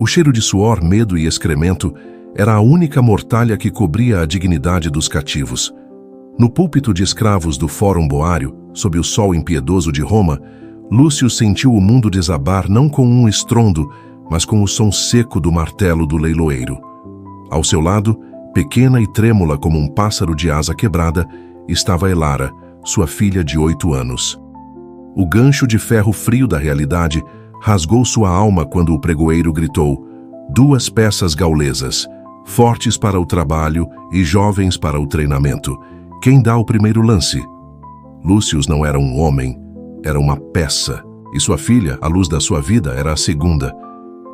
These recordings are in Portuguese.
O cheiro de suor, medo e excremento era a única mortalha que cobria a dignidade dos cativos. No púlpito de escravos do Fórum Boário, sob o sol impiedoso de Roma, Lúcio sentiu o mundo desabar não com um estrondo, mas com o som seco do martelo do leiloeiro. Ao seu lado, pequena e trêmula como um pássaro de asa quebrada, estava Elara, sua filha de 8 anos. O gancho de ferro frio da realidade rasgou sua alma quando o pregoeiro gritou: 2 peças gaulesas, fortes para o trabalho e jovens para o treinamento. Quem dá o primeiro lance? Lúcio não era um homem, era uma peça, e sua filha, a luz da sua vida, era a segunda.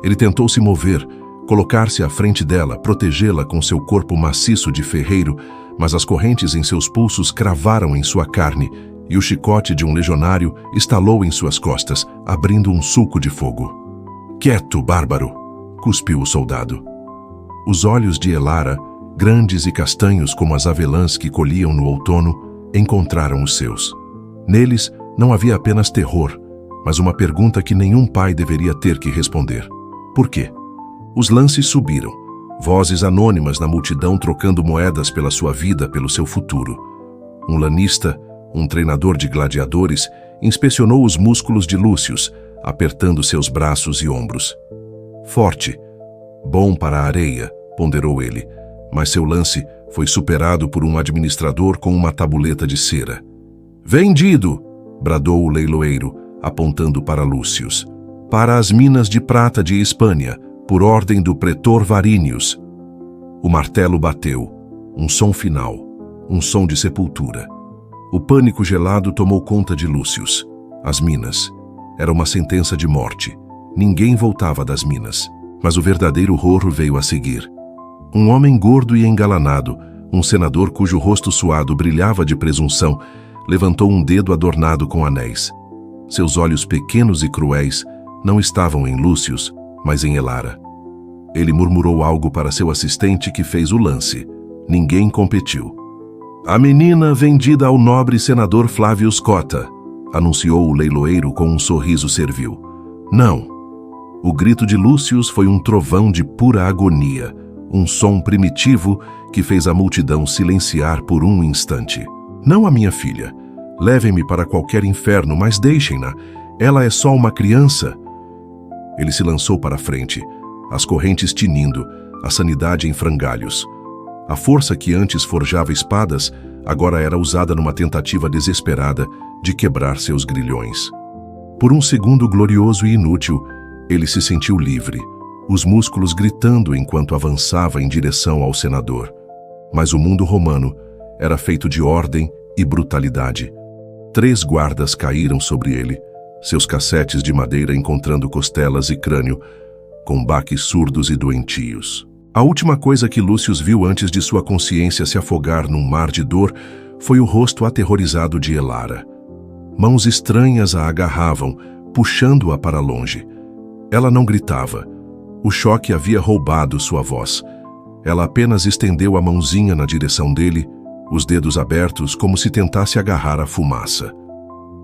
Ele tentou se mover, colocar-se à frente dela, protegê-la com seu corpo maciço de ferreiro, mas as correntes em seus pulsos cravaram em sua carne, e o chicote de um legionário estalou em suas costas, abrindo um sulco de fogo. "Quieto, bárbaro!" cuspiu o soldado. Os olhos de Elara, grandes e castanhos como as avelãs que colhiam no outono, encontraram os seus. Neles não havia apenas terror, mas uma pergunta que nenhum pai deveria ter que responder. Por quê? Os lances subiram, vozes anônimas na multidão trocando moedas pela sua vida, pelo seu futuro. Um lanista, um treinador de gladiadores, inspecionou os músculos de Lúcio, apertando seus braços e ombros. Forte, bom para a areia, ponderou ele, mas seu lance foi superado por um administrador com uma tabuleta de cera. "Vendido!" bradou o leiloeiro, apontando para Lúcio. "Para as minas de prata de Hispânia, por ordem do pretor Varínius." O martelo bateu, um som final, um som de sepultura. O pânico gelado tomou conta de Lúcio. As minas. Era uma sentença de morte. Ninguém voltava das minas. Mas o verdadeiro horror veio a seguir. Um homem gordo e engalanado, um senador cujo rosto suado brilhava de presunção, levantou um dedo adornado com anéis. Seus olhos pequenos e cruéis não estavam em Lúcio, mas em Elara. Ele murmurou algo para seu assistente que fez o lance. Ninguém competiu. "A menina vendida ao nobre senador Flávio Cota", anunciou o leiloeiro com um sorriso servil. "Não." O grito de Lúcio foi um trovão de pura agonia, um som primitivo que fez a multidão silenciar por um instante. "Não a minha filha. Levem-me para qualquer inferno, mas deixem-na. Ela é só uma criança." Ele se lançou para a frente, as correntes tinindo, a sanidade em frangalhos. A força que antes forjava espadas, agora era usada numa tentativa desesperada de quebrar seus grilhões. Por um segundo glorioso e inútil, ele se sentiu livre, os músculos gritando enquanto avançava em direção ao senador. Mas o mundo romano era feito de ordem e brutalidade. 3 guardas caíram sobre ele, seus cassetes de madeira encontrando costelas e crânio, com baques surdos e doentios. A última coisa que Lúcio viu antes de sua consciência se afogar num mar de dor foi o rosto aterrorizado de Elara. Mãos estranhas a agarravam, puxando-a para longe. Ela não gritava. O choque havia roubado sua voz. Ela apenas estendeu a mãozinha na direção dele, os dedos abertos como se tentasse agarrar a fumaça.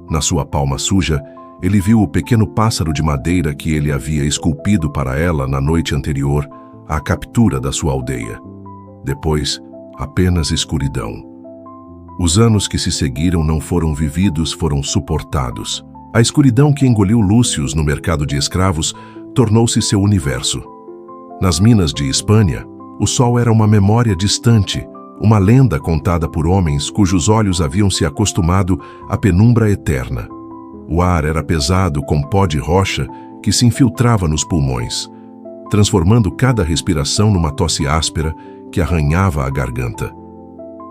Na sua palma suja, ele viu o pequeno pássaro de madeira que ele havia esculpido para ela na noite anterior à captura da sua aldeia. Depois, apenas escuridão. Os anos que se seguiram não foram vividos, foram suportados. A escuridão que engoliu Lúcio no mercado de escravos tornou-se seu universo. Nas minas de Hispânia, o sol era uma memória distante, uma lenda contada por homens cujos olhos haviam se acostumado à penumbra eterna. O ar era pesado com pó de rocha que se infiltrava nos pulmões, transformando cada respiração numa tosse áspera que arranhava a garganta.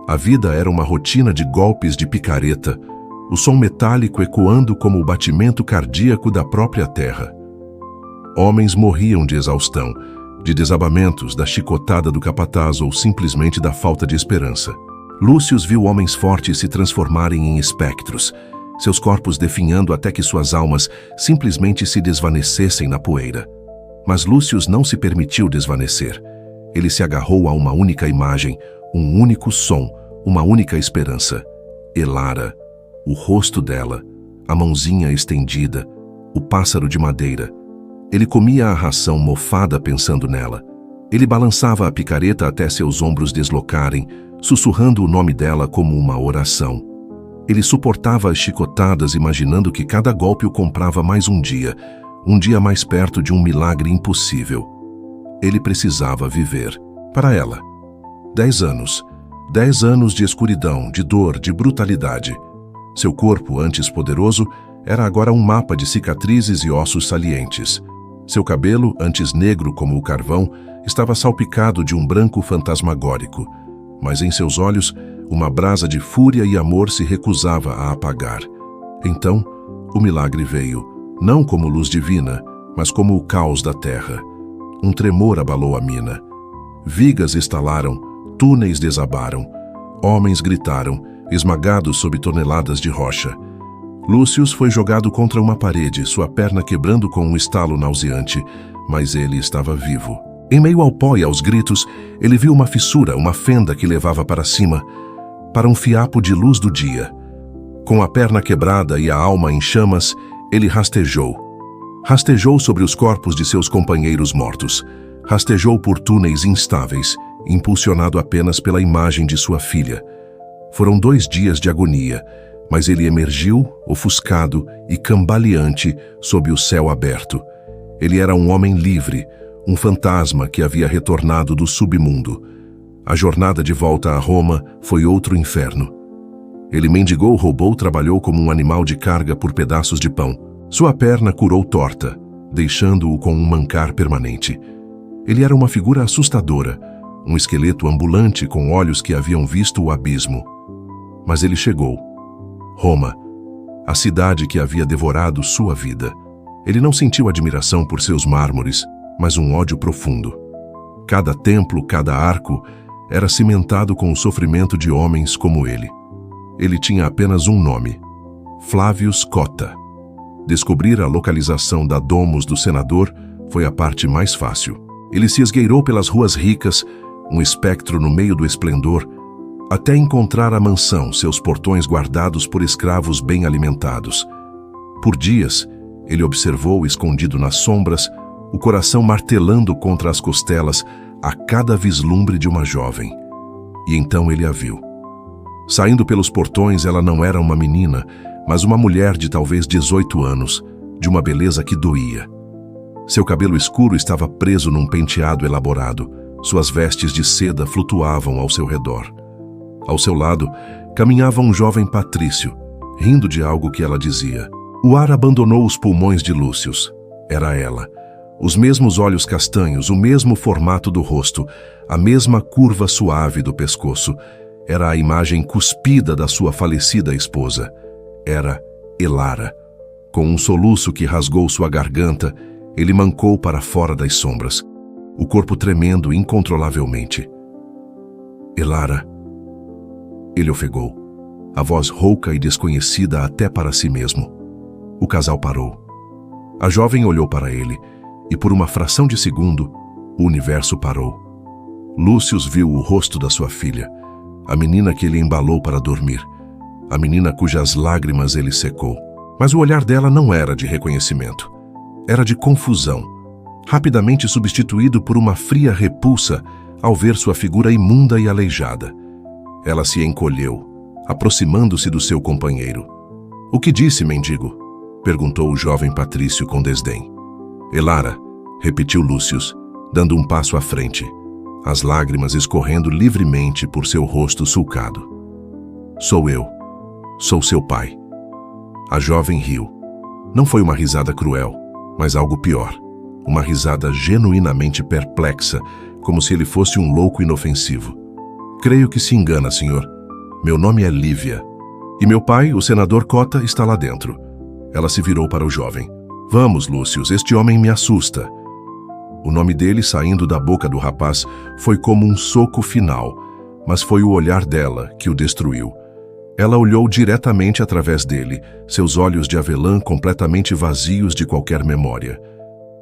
A vida era uma rotina de golpes de picareta, o som metálico ecoando como o batimento cardíaco da própria terra. Homens morriam de exaustão, de desabamentos, da chicotada do capataz ou simplesmente da falta de esperança. Lúcio viu homens fortes se transformarem em espectros, seus corpos definhando até que suas almas simplesmente se desvanecessem na poeira. Mas Lúcio não se permitiu desvanecer. Ele se agarrou a uma única imagem, um único som, uma única esperança. Elara, o rosto dela, a mãozinha estendida, o pássaro de madeira. Ele comia a ração mofada pensando nela. Ele balançava a picareta até seus ombros deslocarem, sussurrando o nome dela como uma oração. Ele suportava as chicotadas imaginando que cada golpe o comprava mais um dia mais perto de um milagre impossível. Ele precisava viver. Para ela. 10 anos. 10 anos de escuridão, de dor, de brutalidade. Seu corpo, antes poderoso, era agora um mapa de cicatrizes e ossos salientes. Seu cabelo, antes negro como o carvão, estava salpicado de um branco fantasmagórico, mas em seus olhos, uma brasa de fúria e amor se recusava a apagar. Então, o milagre veio, não como luz divina, mas como o caos da terra. Um tremor abalou a mina. Vigas estalaram, túneis desabaram. Homens gritaram, esmagados sob toneladas de rocha. Lúcius foi jogado contra uma parede, sua perna quebrando com um estalo nauseante, mas ele estava vivo. Em meio ao pó e aos gritos, ele viu uma fissura, uma fenda que levava para cima, para um fiapo de luz do dia. Com a perna quebrada e a alma em chamas, ele rastejou. Rastejou sobre os corpos de seus companheiros mortos. Rastejou por túneis instáveis, impulsionado apenas pela imagem de sua filha. Foram 2 dias de agonia, mas ele emergiu, ofuscado e cambaleante, sob o céu aberto. Ele era um homem livre, um fantasma que havia retornado do submundo. A jornada de volta a Roma foi outro inferno. Ele mendigou, roubou, trabalhou como um animal de carga por pedaços de pão. Sua perna curou torta, deixando-o com um mancar permanente. Ele era uma figura assustadora, um esqueleto ambulante com olhos que haviam visto o abismo. Mas ele chegou. Roma, a cidade que havia devorado sua vida. Ele não sentiu admiração por seus mármores, mas um ódio profundo. Cada templo, cada arco, era cimentado com o sofrimento de homens como ele. Ele tinha apenas um nome: Flavius Cotta. Descobrir a localização da domus do senador foi a parte mais fácil. Ele se esgueirou pelas ruas ricas, um espectro no meio do esplendor, até encontrar a mansão, seus portões guardados por escravos bem alimentados. Por dias, ele observou, escondido nas sombras, o coração martelando contra as costelas a cada vislumbre de uma jovem. E então ele a viu. Saindo pelos portões, ela não era uma menina, mas uma mulher de talvez 18 anos, de uma beleza que doía. Seu cabelo escuro estava preso num penteado elaborado, suas vestes de seda flutuavam ao seu redor. Ao seu lado, caminhava um jovem patrício, rindo de algo que ela dizia. O ar abandonou os pulmões de Lúcius. Era ela. Os mesmos olhos castanhos, o mesmo formato do rosto, a mesma curva suave do pescoço. Era a imagem cuspida da sua falecida esposa. Era Elara. Com um soluço que rasgou sua garganta, ele mancou para fora das sombras, o corpo tremendo incontrolavelmente. Elara. Ele ofegou, a voz rouca e desconhecida até para si mesmo. O casal parou. A jovem olhou para ele, e por uma fração de segundo, o universo parou. Lúcius viu o rosto da sua filha, a menina que ele embalou para dormir, a menina cujas lágrimas ele secou. Mas o olhar dela não era de reconhecimento. Era de confusão, rapidamente substituído por uma fria repulsa ao ver sua figura imunda e aleijada. Ela se encolheu, aproximando-se do seu companheiro. "O que disse, mendigo?" perguntou o jovem patrício com desdém. "Elara", repetiu Lúcius, dando um passo à frente, as lágrimas escorrendo livremente por seu rosto sulcado. "Sou eu. Sou seu pai." A jovem riu. Não foi uma risada cruel, mas algo pior. Uma risada genuinamente perplexa, como se ele fosse um louco inofensivo. "Creio que se engana, senhor. Meu nome é Lívia. E meu pai, o senador Cotta, está lá dentro." Ela se virou para o jovem. "Vamos, Lúcius, este homem me assusta." O nome dele, saindo da boca do rapaz, foi como um soco final, mas foi o olhar dela que o destruiu. Ela olhou diretamente através dele, seus olhos de avelã completamente vazios de qualquer memória.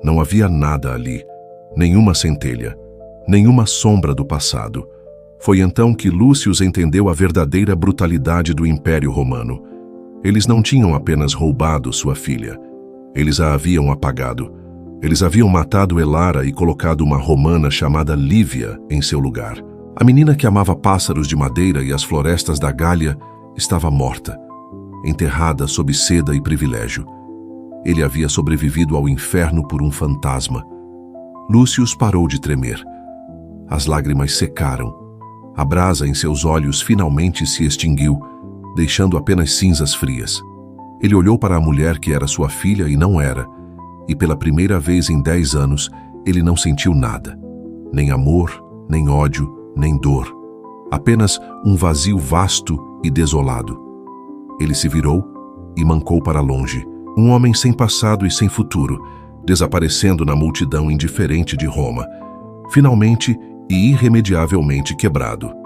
Não havia nada ali, nenhuma centelha, nenhuma sombra do passado. Foi então que Lúcius entendeu a verdadeira brutalidade do Império Romano. Eles não tinham apenas roubado sua filha. Eles a haviam apagado. Eles haviam matado Elara e colocado uma romana chamada Lívia em seu lugar. A menina que amava pássaros de madeira e as florestas da Gália estava morta, enterrada sob seda e privilégio. Ele havia sobrevivido ao inferno por um fantasma. Lúcius parou de tremer. As lágrimas secaram. A brasa em seus olhos finalmente se extinguiu, deixando apenas cinzas frias. Ele olhou para a mulher que era sua filha e não era, e pela primeira vez em 10 anos, ele não sentiu nada. Nem amor, nem ódio, nem dor. Apenas um vazio vasto e desolado. Ele se virou e mancou para longe, um homem sem passado e sem futuro, desaparecendo na multidão indiferente de Roma, finalmente e irremediavelmente quebrado.